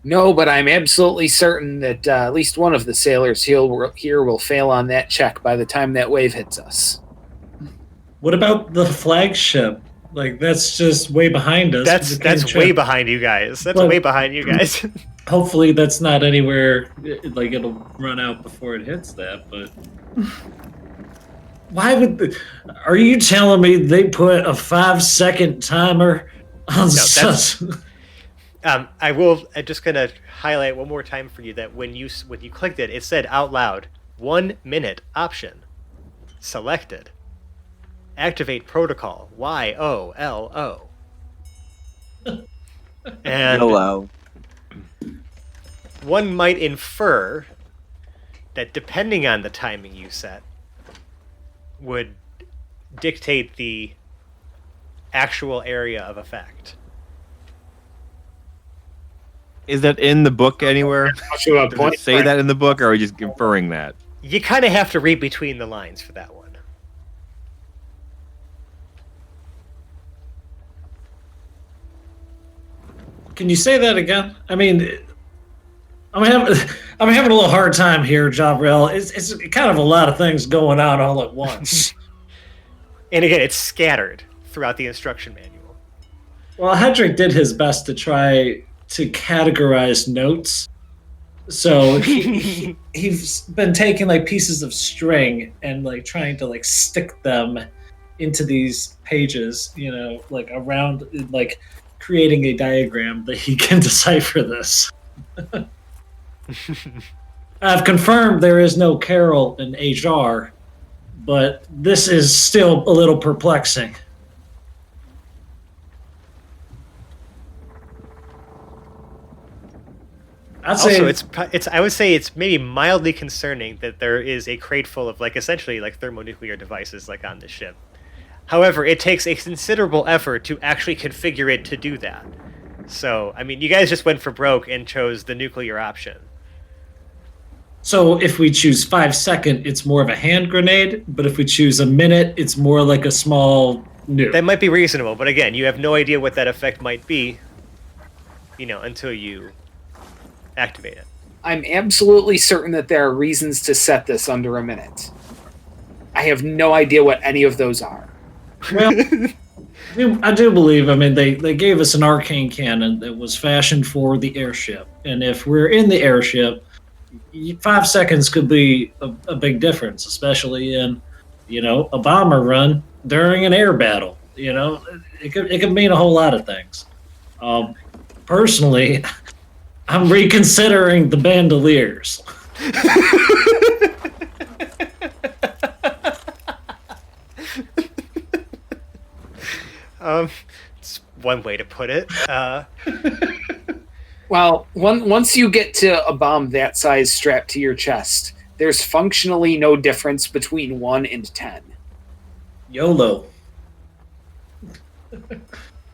No, but I'm absolutely certain that at least one of the sailors here will fail on that check by the time that wave hits us. What about the flagship? Like, that's just way behind us. That's way behind you guys. That's Well- way behind you guys. Hopefully that's not anywhere, like it'll run out before it hits that, but... Why would are you telling me they put a 5-second timer on that's- I'm just gonna highlight one more time for you that when you clicked it, it said out loud, 1 minute option selected. Activate protocol YOLO. And YOLO. one might infer that depending on the timing you set would dictate the actual area of effect. Is that in the book anywhere? Sure, Does it say that in the book, or are we just inferring that? You kind of have to read between the lines for that one. Can you say that again? I mean, I'm having a little hard time here, Jabril. It's kind of a lot of things going on all at once. And again, it's scattered throughout the instruction manual. Well, Hedrick did his best to try to categorize notes. So he's been taking like pieces of string and like trying to like stick them into these pages, you know, like around, like creating a diagram that he can decipher this. I've confirmed there is no Carol in HR, but this is still a little perplexing. I'd say Also, it's I would say it's maybe mildly concerning that there is a crate full of like essentially like thermonuclear devices like on this ship. However, it takes a considerable effort to actually configure it to do that. So, I mean, you guys just went for broke and chose the nuclear option. so. If we choose 5 second, it's more of a hand grenade. But if we choose a minute, it's more like a small nuke. That might be reasonable, but again, you have no idea what that effect might be, until you activate it. I'm absolutely certain that there are reasons to set this under a minute. I have no idea what any of those are. Well, I do believe. I mean, they gave us an arcane cannon that was fashioned for the airship, and if we're in the airship, 5 seconds could be a big difference, especially in, a bomber run during an air battle. It could mean a whole lot of things. Personally, I'm reconsidering the bandoliers. It's one way to put it. Well, once you get to a bomb that size strapped to your chest, there's functionally no difference between 1 and 10. YOLO.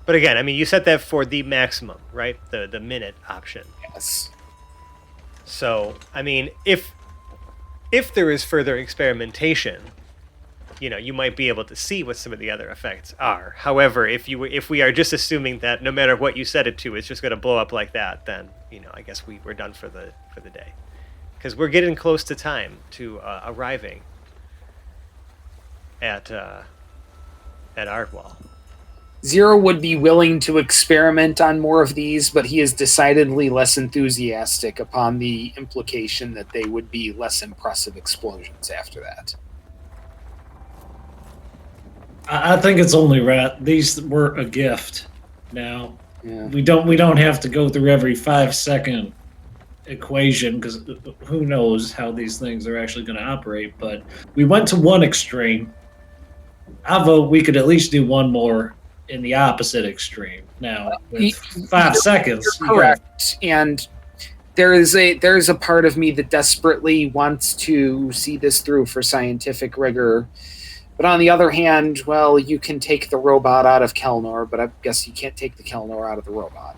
But again, I mean, you set that for the maximum, right? The minute option. Yes. So, I mean, if there is further experimentation, you might be able to see what some of the other effects are. However, if we are just assuming that no matter what you set it to, it's just going to blow up like that, then I guess we're done for the day, because we're getting close to time to arriving at Ardwall. Zero would be willing to experiment on more of these, but he is decidedly less enthusiastic upon the implication that they would be less impressive explosions after that. I think it's only right. These were a gift. Now, we don't have to go through every 5 second equation, because who knows how these things are actually going to operate. But we went to one extreme. I vote we could at least do one more in the opposite extreme. Now, with 5 seconds, you're correct. And there is a part of me that desperately wants to see this through for scientific rigor. But on the other hand, well, you can take the robot out of Kelnor, but I guess you can't take the Kelnor out of the robot.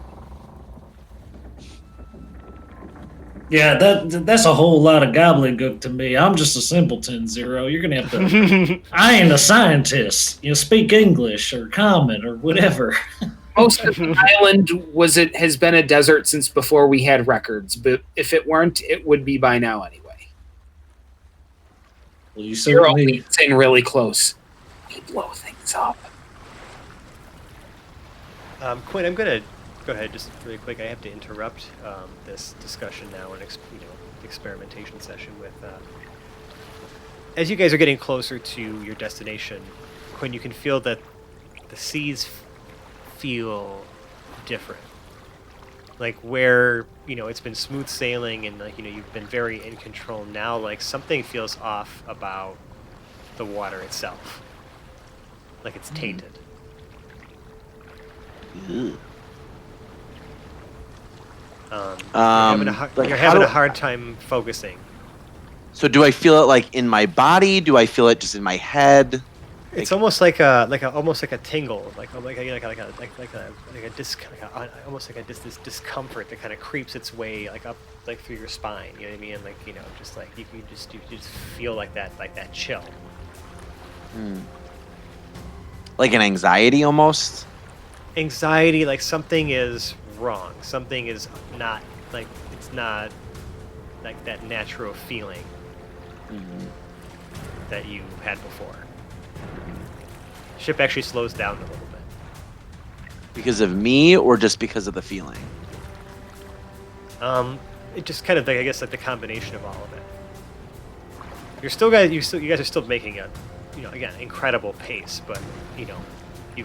Yeah, that's a whole lot of gobbledygook to me. I'm just a simpleton, Zero. You're gonna have to. I ain't a scientist. Speak English or common or whatever. Most of the island has been a desert since before we had records, but if it weren't, it would be by now anyway. Well, you Zero certainly. leans in really close. We blow things up. Quinn, I'm gonna go ahead just really quick. I have to interrupt this discussion now and experimentation session with. As you guys are getting closer to your destination, Quinn, you can feel that the seas feel different. Like where it's been smooth sailing and you've been very in control. Now like something feels off about the water itself. Like it's tainted. Ew. You're having a hard time focusing. So do I feel it like in my body? Do I feel it just in my head? It's almost like a tingle, this discomfort that kind of creeps its way like up like through your spine. You know what I mean? Like just like you just feel like that chill. Like an anxiety almost. Anxiety, like something is wrong. Something is not like it's not like that natural feeling that you had before. Ship actually slows down a little bit. Because of me, or just because of the feeling? It just kind of, I guess, like the combination of all of it. You guys are still making a, again, incredible pace, but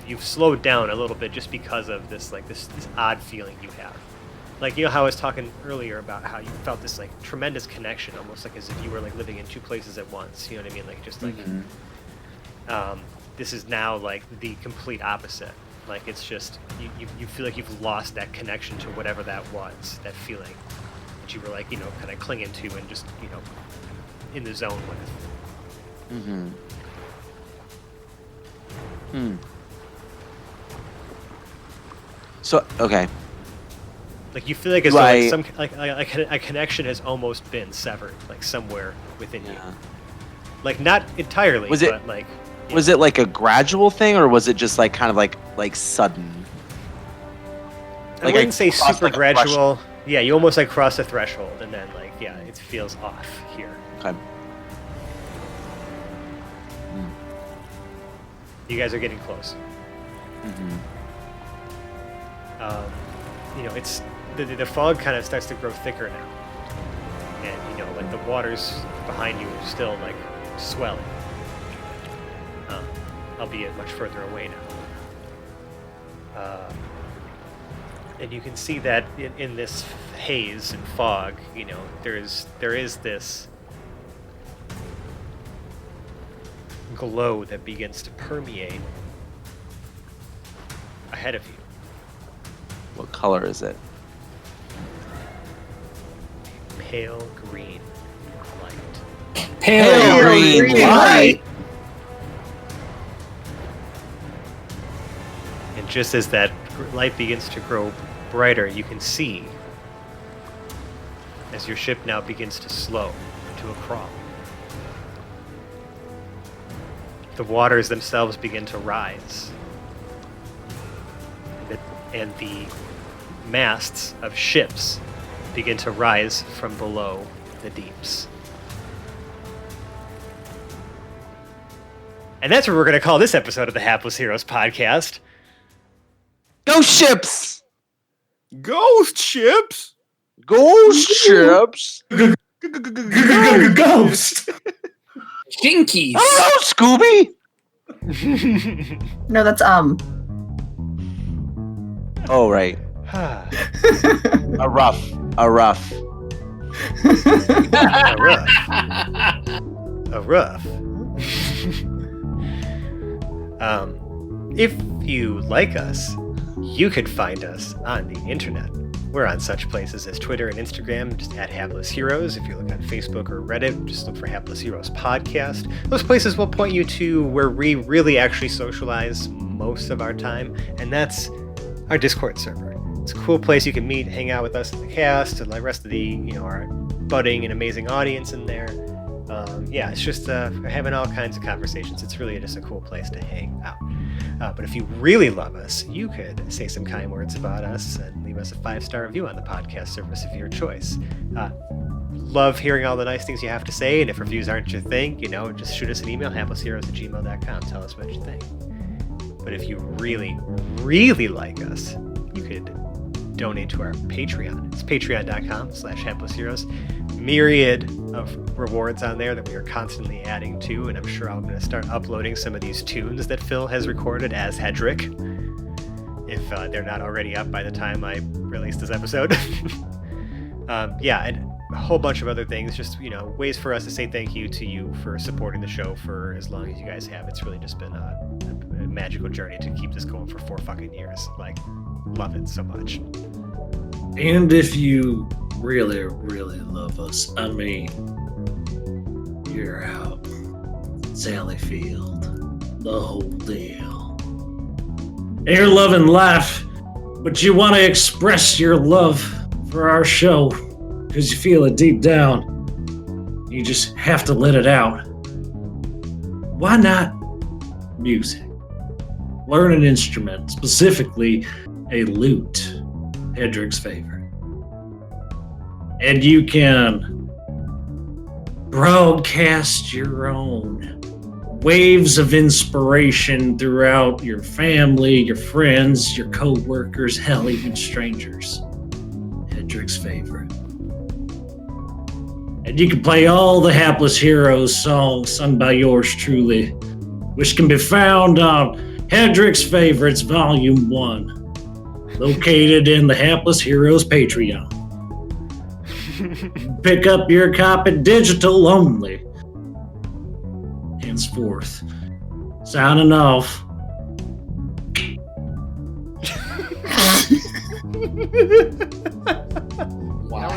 you've slowed down a little bit just because of this this odd feeling you have. Like, you know how I was talking earlier about how you felt this like tremendous connection, almost like as if you were like living in two places at once. You know what I mean? Like just like this is now like the complete opposite. Like it's just you feel like you've lost that connection to whatever that was, that feeling that you were like, kind of clinging to and just, in the zone with. So, okay. Like you feel like as though like a connection has almost been severed, like somewhere within you. Like not entirely, Was but like. Was it like a gradual thing, or was it just like kind of like sudden? I wouldn't say super gradual. Yeah, you almost like cross the threshold, and then like it feels off here. Okay. You guys are getting close. It's the fog kind of starts to grow thicker now, and like the waters behind you are still like swelling, albeit much further away now. And you can see that in this haze and fog, there is this glow that begins to permeate ahead of you. What color is it? Pale green light. Pale green light. And just as that light begins to grow brighter, you can see as your ship now begins to slow to a crawl. The waters themselves begin to rise. And the masts of ships begin to rise from below the deeps. And that's what we're going to call this episode of the Hapless Heroes podcast. Ghost ships! Ghost ships? Ghost ships? Ghost. Jinkies. Hello, Scooby! No, that's Oh, right. A rough. A rough. If you like us, you could find us on the internet. We're on such places as Twitter and Instagram, just at Hapless Heroes. If you look on Facebook or Reddit, just look for Hapless Heroes Podcast. Those places will point you to where we really actually socialize most of our time, and that's our Discord server. It's a cool place you can meet, hang out with us in the cast, and the rest of the, our budding and amazing audience in there. It's just we're having all kinds of conversations. It's really just a cool place to hang out. But if you really love us, you could say some kind words about us and leave us a 5-star review on the podcast service of your choice. Love hearing all the nice things you have to say, and if reviews aren't your thing, just shoot us an email, haplessheroes@gmail.com. Tell us what you think. But if you really, really like us, you could donate to our Patreon. It's patreon.com/haplessheroes. Myriad of rewards on there that we are constantly adding to, and I'm sure I'm going to start uploading some of these tunes that Phil has recorded as Hedrick, if they're not already up by the time I release this episode. And a whole bunch of other things, just ways for us to say thank you to you for supporting the show for as long as you guys have. It's really just been a magical journey to keep this going for 4 fucking years. Like, love it so much. And if you really, really love us, you're out. Sally Field. The whole deal. You're loving life, but you want to express your love for our show because you feel it deep down. You just have to let it out. Why not music? Learn an instrument, specifically a lute, Hedrick's favorite. And you can broadcast your own waves of inspiration throughout your family, your friends, your co-workers, hell, even strangers. Hedrick's favorite. And you can play all the Hapless Heroes songs sung by yours truly, which can be found on Hedrick's Favorites Volume 1, located in the Hapless Heroes Patreon. Pick up your copy digital only. Henceforth. Signing off. Wow.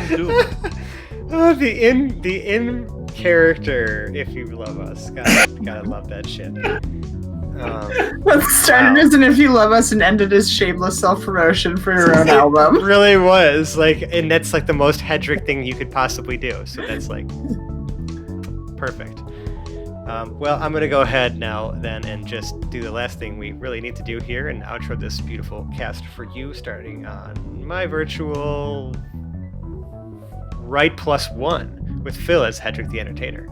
Oh, the in character, if you love us. Gotta love that shit. What started as an If You Love Us and ended as shameless self-promotion for your own album. It really was like, and that's like the most Hedrick thing you could possibly do. So that's like perfect. Well, I'm gonna go ahead now then and just do the last thing we really need to do here and outro this beautiful cast for you, starting on my virtual right +1 with Phil as Hedrick the Entertainer.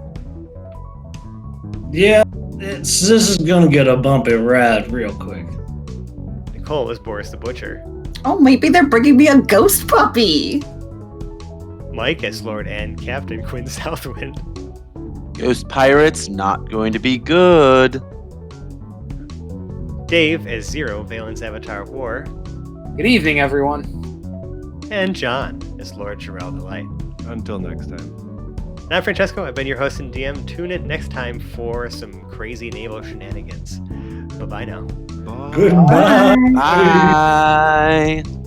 Yeah, this is gonna get a bumpy ride real quick. Nicole as Boris the Butcher. Oh, maybe they're bringing me a ghost puppy. Mike as Lord and Captain Quinn Southwind. Ghost Pirates, not going to be good. Dave as Zero, Valen's Avatar of War. Good evening, everyone. And John as Lord Jarrell the Light. Until next time. And I'm Francesco. I've been your host and DM. Tune in next time for some crazy naval shenanigans. Bye-bye now. Bye. Goodbye. Bye.